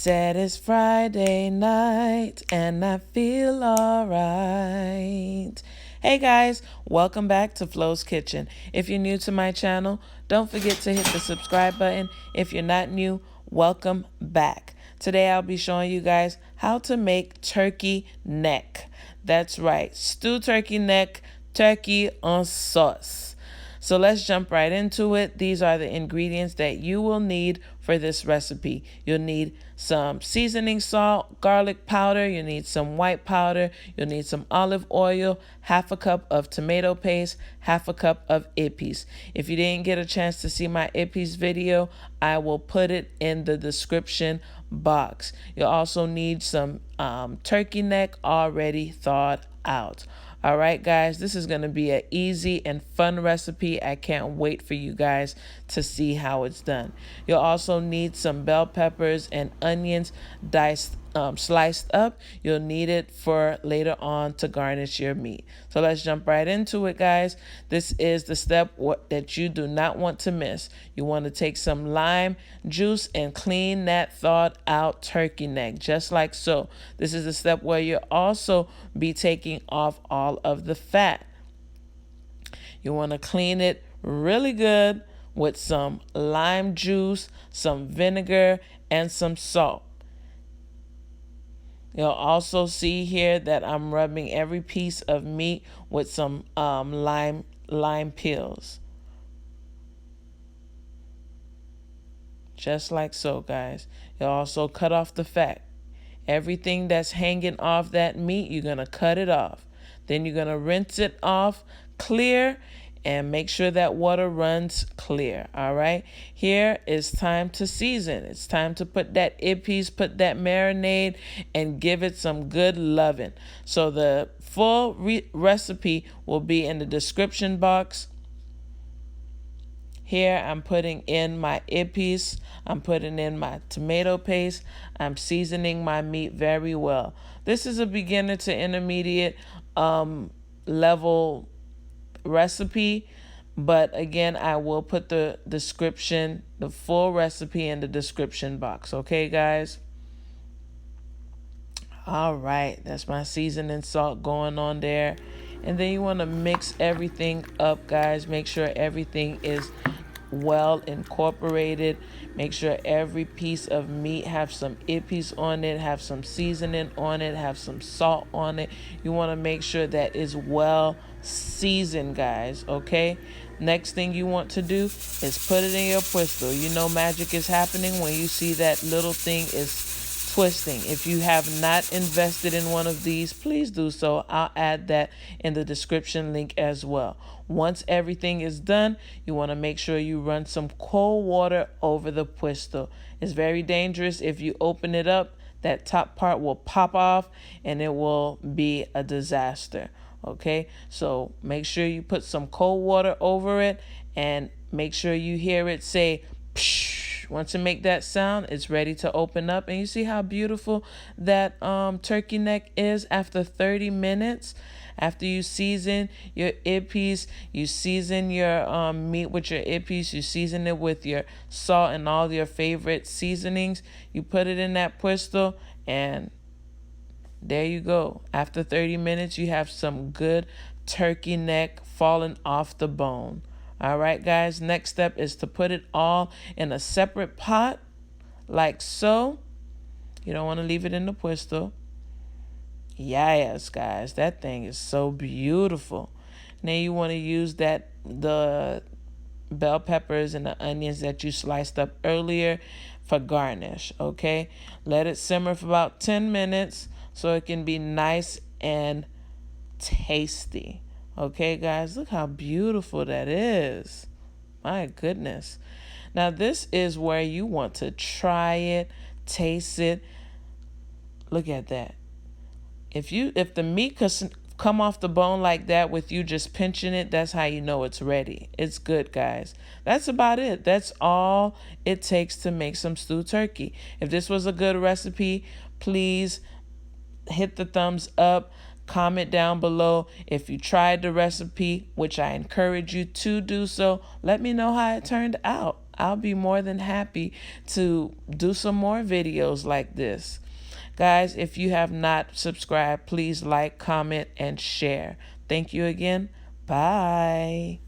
said it's Friday night and I feel alright. Hey guys, welcome back to Flo's Kitchen. If you're new to my channel, don't forget to hit the subscribe button. If you're not new, welcome back. Today I'll be showing you guys how to make turkey neck. That's right, stew turkey neck, turkey en sauce. So let's jump right into it. These are the ingredients that you will need for this recipe. You'll need some seasoning salt, garlic powder, you need some white powder, you'll need some olive oil, half a cup of tomato paste, half a cup of Epis. If you didn't get a chance to see my Epis video, I will put it in the description box. You'll also need some turkey neck already thawed out. All right, guys, this is going to be an easy and fun recipe. I can't wait for you guys to see how it's done. You'll also need some bell peppers and onions sliced up. You'll need it for later on to garnish your meat. So let's jump right into it, guys. This is the step that you do not want to miss. You want to take some lime juice and clean that thawed out turkey neck, just like so. This is the step where you'll also be taking off all of the fat. You want to clean it really good with some lime juice, some vinegar, and some salt. You'll also see here that I'm rubbing every piece of meat with some lime peels. Just like so, guys. You'll also cut off the fat. Everything that's hanging off that meat, you're going to cut it off. Then you're going to rinse it off clear and make sure that water runs clear. All right. Here is time to season. It's time to put that Epis, put that marinade, and give it some good loving. So the full recipe will be in the description box. Here I'm putting in my Epis, I'm putting in my tomato paste, I'm seasoning my meat very well. This is a beginner to intermediate level recipe, but again, I will put the description, the full recipe in the description box. Okay, guys? All right, that's my seasoning salt going on there. And then you want to mix everything up, guys. Make sure everything is well incorporated. Make sure every piece of meat have some Epis on it, have some seasoning on it, have some salt on it. You want to make sure that it's well seasoned, guys. Okay, next thing you want to do is put it in your pistol. You know magic is happening when you see that little thing is twisting. If you have not invested in one of these, please do so. I'll add that in the description link as well. Once everything is done, you want to make sure you run some cold water over the pistol. It's very dangerous. If you open it up, that top part will pop off and it will be a disaster. Okay, so make sure you put some cold water over it and make sure you hear it say psh. Once it make that sound, it's ready to open up. And you see how beautiful that turkey neck is after 30 minutes. After you season your Epis, you season your meat with your Epis, you season it with your salt and all your favorite seasonings. You put it in that pistol and there you go. After 30 minutes, you have some good turkey neck falling off the bone. All right, guys, next step is to put it all in a separate pot like so. You don't want to leave it in the pistol. Yes, guys, that thing is so beautiful. Now you want to use the bell peppers and the onions that you sliced up earlier for garnish, okay? Let it simmer for about 10 minutes so it can be nice and tasty. Okay, guys, look how beautiful that is. My goodness. Now, this is where you want to try it, taste it. Look at that. If the meat could come off the bone like that with you just pinching it, that's how you know it's ready. It's good, guys. That's about it. That's all it takes to make some stewed turkey. If this was a good recipe, please hit the thumbs up. Comment down below if you tried the recipe, which I encourage you to do so. Let me know how it turned out. I'll be more than happy to do some more videos like this. Guys, if you have not subscribed, please like, comment, and share. Thank you again. Bye.